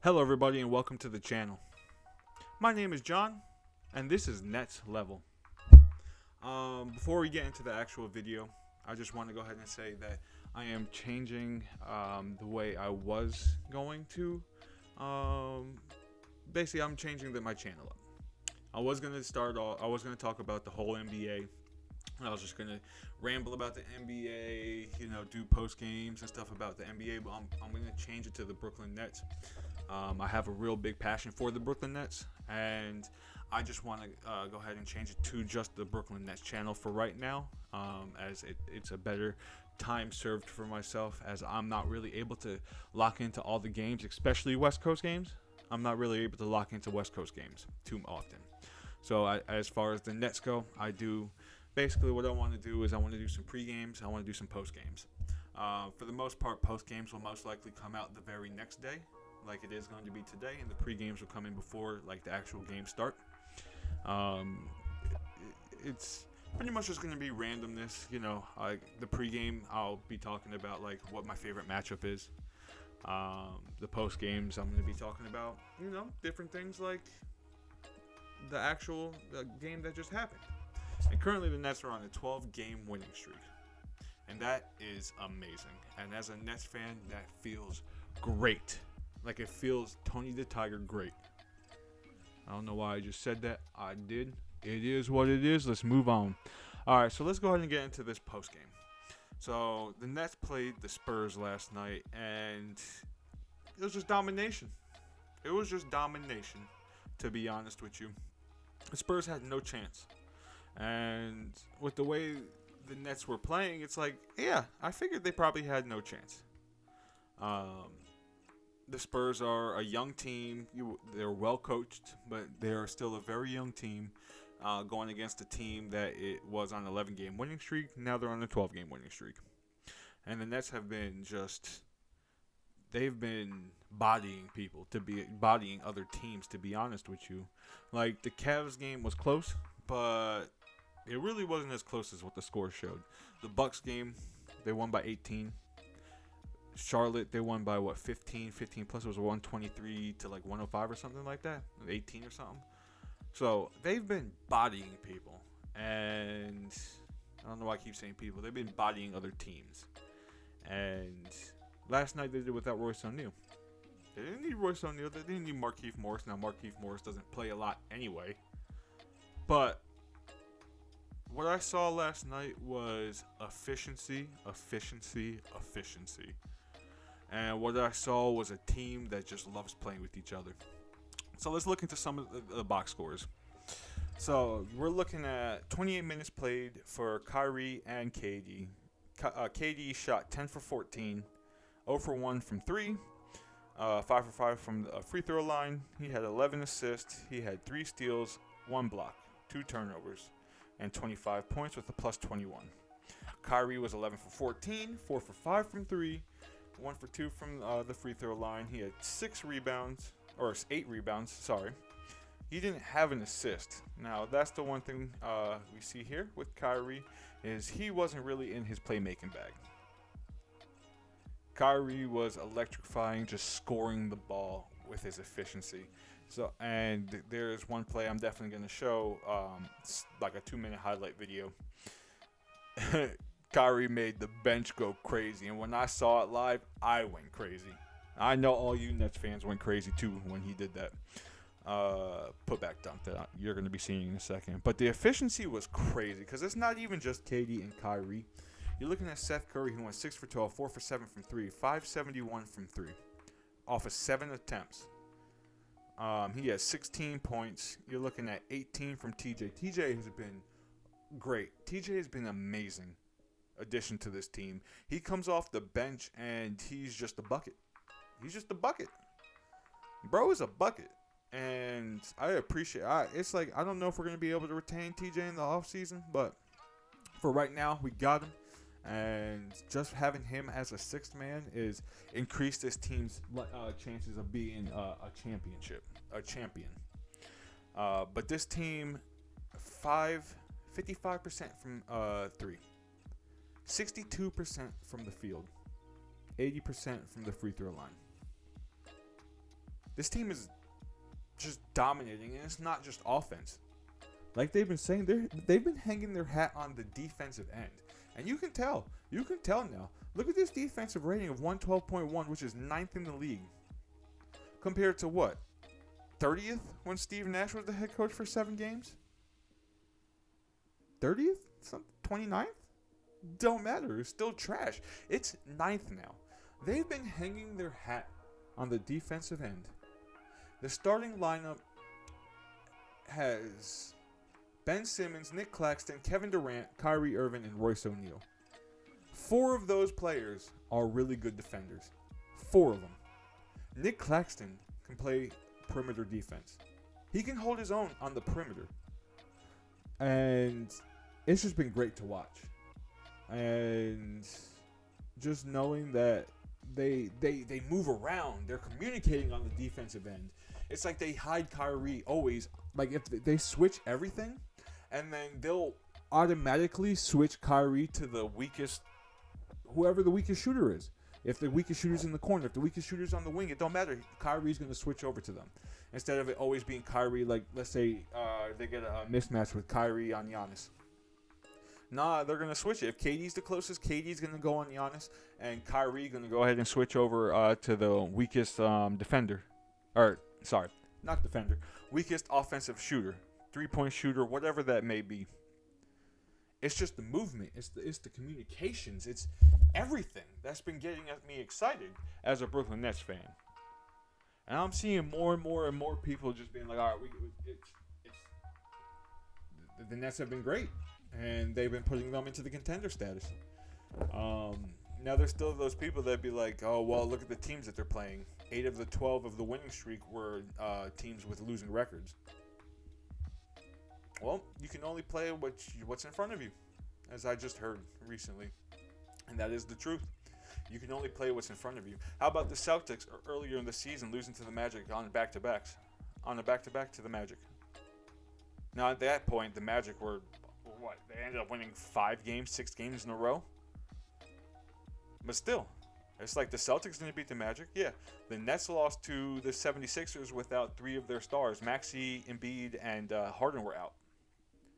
Hello everybody and welcome to the channel. My name is John and this is Nets Level. Before we get into the actual video, I just want to go ahead and say that I am changing the way I was going to. Basically, I'm changing my channel up. I was going to talk about the whole NBA. I was just going to ramble about the NBA, do post games and stuff about the NBA, but I'm going to change it to the Brooklyn Nets. I have a real big passion for the Brooklyn Nets, and I just want to go ahead and change it to just the Brooklyn Nets channel for right now, as it's a better time served for myself, as I'm not really able to lock into all the games, especially West Coast games. I'm not really able to lock into West Coast games too often. So as far as the Nets go, I do basically what I want to do is I want to do some pre-games, I want to do some post-games. For the most part, post-games will most likely come out the very next day, like it is going to be today, and the pre-games will come in before the actual games start. It's pretty much just going to be randomness, the pre-game I'll be talking about what my favorite matchup is. The post-games I'm going to be talking about, different things like the actual game that just happened. And currently the Nets are on a 12-game winning streak, and that is amazing. And as a Nets fan, that feels great. It feels Tony the Tiger great. I don't know why I just said that. I did. It is what it is. Let's move on. All right, so let's go ahead and get into this post game. So the Nets played the Spurs last night, and it was just domination. It was just domination, to be honest with you. The Spurs had no chance. And with the way the Nets were playing, it's I figured they probably had no chance. The Spurs are a young team. They're well coached, but they are still a very young team going against a team that it was on an 11-game winning streak. Now they're on a 12-game winning streak. And the Nets have been they've been bodying other teams, to be honest with you. The Cavs game was close, but it really wasn't as close as what the score showed. The Bucks game, they won by 18. Charlotte, they won by 15 plus. It was 123 to 105 or something like that, 18 or something. So they've been bodying people, and I don't know why I keep saying people. They've been bodying other teams, and last night they did without Royce O'Neal. They didn't need Royce O'Neal. They didn't need Markieff Morris. Now Markieff Morris doesn't play a lot anyway, but what I saw last night was efficiency. And what I saw was a team that just loves playing with each other. So let's look into some of the box scores. So we're looking at 28 minutes played for Kyrie and KD. KD shot 10 for 14, 0 for 1 from 3, 5 for 5 from the free throw line. He had 11 assists. He had 3 steals, 1 block, 2 turnovers, and 25 points with a plus 21. Kyrie was 11 for 14, 4 for 5 from 3, 1 for 2 from the free throw line. He had 8 rebounds, sorry. He didn't have an assist. Now, that's the one thing we see here with Kyrie, is he wasn't really in his playmaking bag. Kyrie was electrifying, just scoring the ball with his efficiency. And there's one play I'm definitely going to show, a 2-minute highlight video. Kyrie made the bench go crazy, and when I saw it live, I went crazy. I know all you Nets fans went crazy too when he did that putback dunk that you're going to be seeing in a second. But the efficiency was crazy, because it's not even just KD and Kyrie. You're looking at Seth Curry, who went 6 for 12, 4 for 7 from 3, 571 from 3, off of 7 attempts. He has 16 points. You're looking at 18 from TJ. TJ has been great. TJ has been amazing addition to this team. He comes off the bench and he's just a bucket. He's just a bucket. Bro is a bucket. And I appreciate it. It's I don't know if we're going to be able to retain TJ in the offseason, but for right now, we got him. And just having him as a sixth man is increased this team's chances of being a champion. But this team, 55% from 3, 62% from the field, 80% from the free throw line. This team is just dominating, and it's not just offense. Like they've been saying, they've been hanging their hat on the defensive end. And you can tell. You can tell now. Look at this defensive rating of 112.1, which is 9th in the league. Compared to what? 30th when Steve Nash was the head coach for 7 games? 30th? 29th? Don't matter. It's still trash. It's 9th now. They've been hanging their hat on the defensive end. The starting lineup has Ben Simmons, Nick Claxton, Kevin Durant, Kyrie Irving, and Royce O'Neal. 4 of those players are really good defenders. 4 of them. Nick Claxton can play perimeter defense. He can hold his own on the perimeter. And it's just been great to watch. And just knowing that they move around. They're communicating on the defensive end. It's like they hide Kyrie always. Like if they switch everything, and then they'll automatically switch Kyrie to the weakest, whoever the weakest shooter is. If the weakest shooter's in the corner, if the weakest shooter's on the wing, it don't matter. Kyrie's going to switch over to them. Instead of it always being Kyrie, like let's say they get a mismatch with Kyrie on Giannis. Nah, they're going to switch it. If KD's the closest, KD's going to go on Giannis, and Kyrie going to go ahead and switch over to the weakest defender. Or, sorry, not defender. Weakest offensive shooter. 3-point shooter, whatever that may be. It's just the movement. It's the communications. It's everything that's been getting me excited as a Brooklyn Nets fan. And I'm seeing more and more and more people just being like, all right, the Nets have been great. And they've been putting them into the contender status. Now there's still those people that be like, oh, well, look at the teams that they're playing. 8 of the 12 of the winning streak were teams with losing records. Well, you can only play what's in front of you, as I just heard recently. And that is the truth. You can only play what's in front of you. How about the Celtics earlier in the season losing to the Magic on back-to-backs? On a back-to-back to the Magic. Now, at that point, the Magic were, what? They ended up winning 5 games, 6 games in a row? But still, it's like the Celtics didn't beat the Magic. Yeah, the Nets lost to the 76ers without 3 of their stars. Maxey, Embiid, and Harden were out.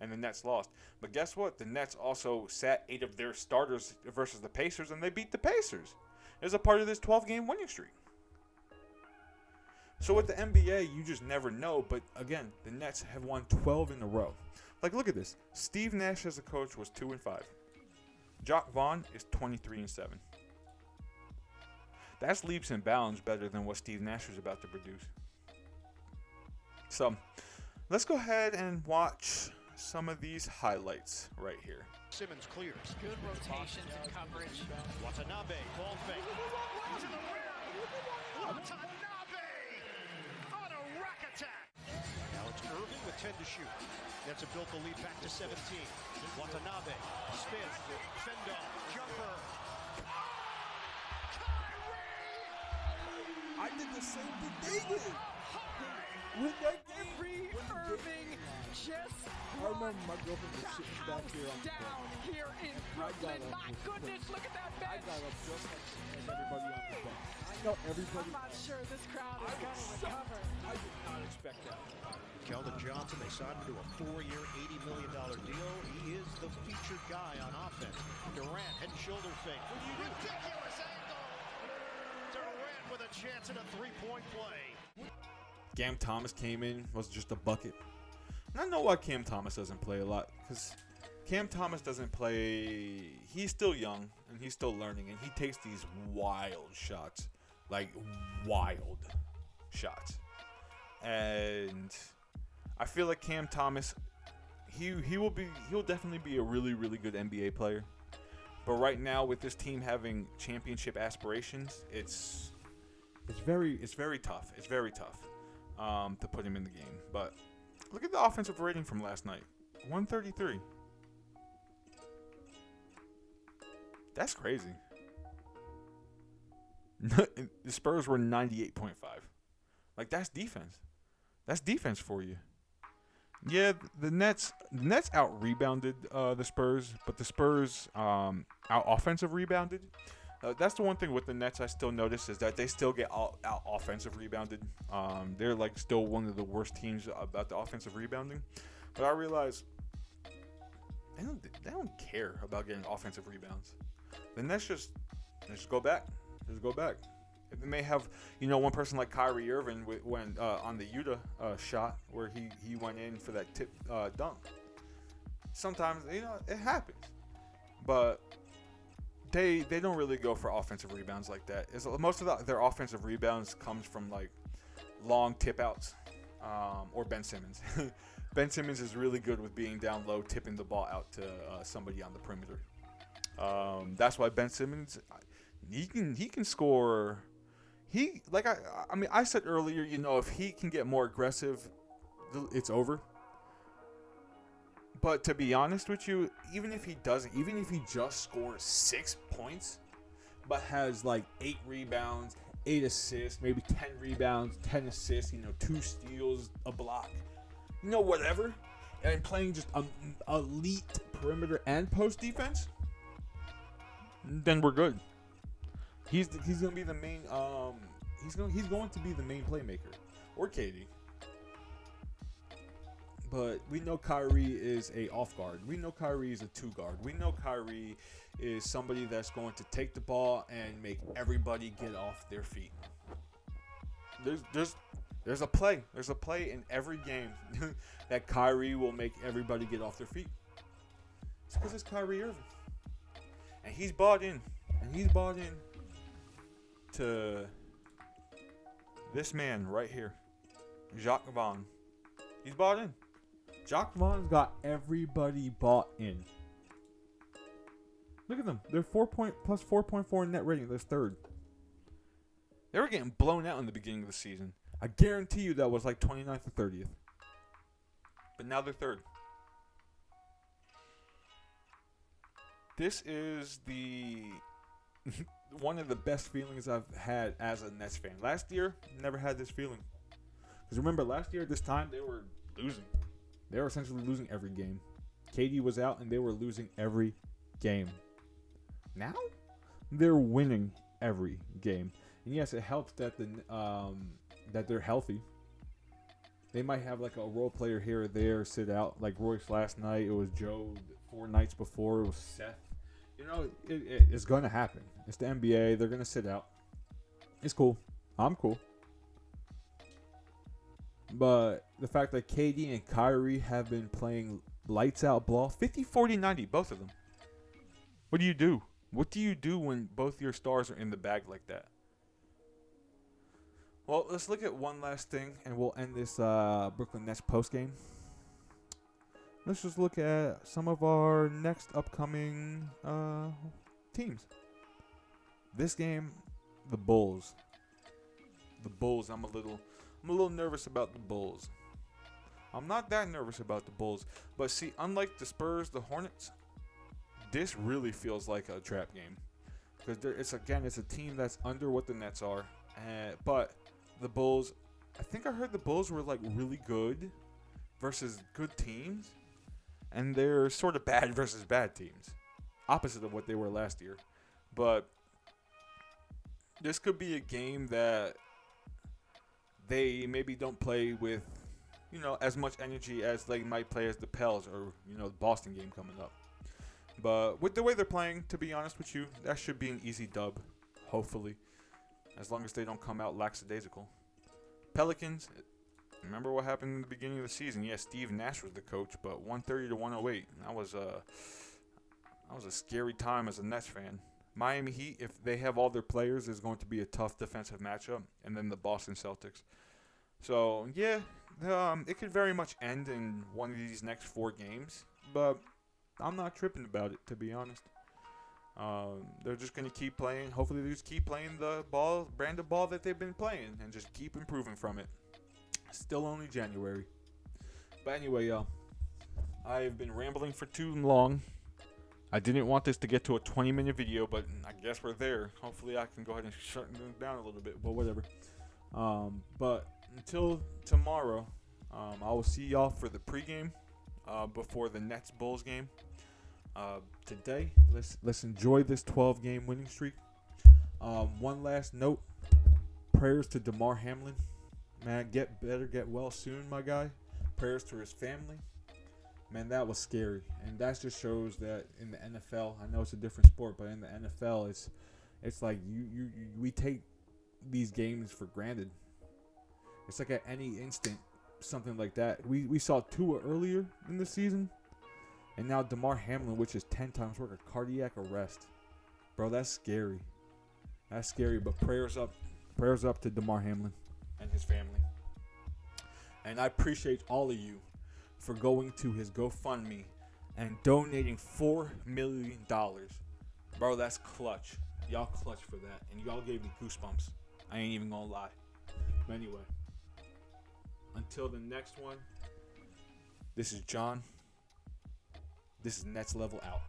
And the Nets lost. But guess what? The Nets also sat 8 of their starters versus the Pacers, and they beat the Pacers. It was a part of this 12-game winning streak. So with the NBA, you just never know. But again, the Nets have won 12 in a row. Like, look at this. Steve Nash as a coach was 2-5. Jacques Vaughn is 23-7. That's leaps and bounds better than what Steve Nash was about to produce. So, let's go ahead and watch some of these highlights right here. Simmons clears. Good rotations and coverage. Watanabe, ball fake. To the rim. Watanabe on a rack attack. Now it's Irving with 10 to shoot. Nets have built the lead back to 17. Watanabe spins. Fendo jumper. I did the same thing they did. When that game, Kyrie Irving just I remember my girlfriend was sitting back here on the down bench. here in Brooklyn. My goodness, look at that I bench. got up just like everybody on the bench. I know everybody. I'm not sure this crowd is going to recover. I did not expect that. Keldon Johnson, they signed him to a 4-year, $80 million deal. He is the featured guy on offense. Durant, head and shoulder fake. Ridiculous angle. Durant with a chance at a 3-point play. Cam Thomas came in, was just a bucket. And I know why Cam Thomas doesn't play a lot, because Cam Thomas doesn't play. He's still young and he's still learning, and he takes these wild shots, like wild shots. And I feel like Cam Thomas, he'll definitely be a really, really good NBA player. But right now, with this team having championship aspirations, it's very tough. It's very tough to put him in the game. But look at the offensive rating from last night, 133. That's crazy. The Spurs were 98.5. Like, that's defense. That's defense for you. Yeah, the Nets out rebounded the Spurs, but the Spurs out offensive rebounded. That's the one thing with the Nets I still notice is that they still get out offensive rebounded. They're like still one of the worst teams about the offensive rebounding. But I realize they don't care about getting offensive rebounds. The Nets just go back. Just go back. They may have, one person like Kyrie Irving when on the Utah shot where he went in for that tip dunk. Sometimes, it happens. But they don't really go for offensive rebounds like that. Most of their offensive rebounds comes from like long tip outs or Ben Simmons. Ben Simmons is really good with being down low, tipping the ball out to somebody on the perimeter. That's why Ben Simmons, he can score. I said earlier, if he can get more aggressive, it's over. But to be honest with you, even if he just scores 6 points, but has like 8 rebounds, 8 assists, maybe 10 rebounds, 10 assists, 2 steals, a block, whatever, and playing just elite perimeter and post defense, then we're good. He's gonna be the main he's going to be the main playmaker, or KD. But we know Kyrie is a off guard. We know Kyrie is a 2 guard. We know Kyrie is somebody that's going to take the ball and make everybody get off their feet. There's a play. There's a play in every game that Kyrie will make everybody get off their feet. It's because it's Kyrie Irving. And he's bought in. And he's bought in to this man right here, Jacques Vaughn. He's bought in. Jacques Vaughn's got everybody bought in. Look at them. They're plus 4.4 net rating. They're third. They were getting blown out in the beginning of the season. I guarantee you that was like 29th or 30th. But now they're third. This is the one of the best feelings I've had as a Nets fan. Last year, never had this feeling. Because remember, last year at this time, they were losing. They were essentially losing every game. KD was out, and they were losing every game. Now, they're winning every game. And yes, it helps that that they're healthy. They might have like a role player here or there sit out. Like Royce last night, it was Joe 4 nights before, it was Seth. It's going to happen. It's the NBA. They're going to sit out. It's cool. I'm cool. But the fact that KD and Kyrie have been playing lights out ball, 50, 40, 90, both of them. What do you do? What do you do when both your stars are in the bag like that? Well, let's look at one last thing, and we'll end this Brooklyn Nets postgame. Let's just look at some of our next upcoming teams. This game, the Bulls. The Bulls, I'm a little nervous about the Bulls. I'm not that nervous about the Bulls. But see, unlike the Spurs, the Hornets, this really feels like a trap game. Because it's a team that's under what the Nets are. But the Bulls, I think I heard the Bulls were like really good versus good teams. And they're sort of bad versus bad teams. Opposite of what they were last year. But this could be a game that they maybe don't play with, as much energy as they might play as the Pels or, the Boston game coming up. But with the way they're playing, to be honest with you, that should be an easy dub, hopefully, as long as they don't come out lackadaisical. Pelicans, remember what happened in the beginning of the season? Yeah, Steve Nash was the coach, but 130 to 108. That was a scary time as a Nets fan. Miami Heat, if they have all their players, is going to be a tough defensive matchup, and then the Boston Celtics. So, yeah, it could very much end in one of these next 4 games, but I'm not tripping about it, to be honest. They're just going to keep playing. Hopefully, they just keep playing the brand of ball that they've been playing and just keep improving from it. Still only January. But anyway, y'all, I've been rambling for too long. I didn't want this to get to a 20-minute video, but I guess we're there. Hopefully, I can go ahead and shut it down a little bit, but whatever. But until tomorrow, I will see y'all for the pregame before the Nets Bulls game. Today, let's enjoy this 12-game winning streak. One last note. Prayers to DeMar Hamlin. Man, get better, get well soon, my guy. Prayers to his family. Man, that was scary. And that just shows that in the NFL, I know it's a different sport, but in the NFL, it's like we take these games for granted. It's like at any instant, something like that. We saw Tua earlier in the season, and now DeMar Hamlin, which is 10 times worse, a cardiac arrest. Bro, that's scary. That's scary, but prayers up to DeMar Hamlin and his family. And I appreciate all of you for going to his GoFundMe and donating $4 million. Bro, that's clutch. Y'all clutch for that. And y'all gave me goosebumps. I ain't even gonna lie. But anyway, until the next one, this is John. This is Next Level out.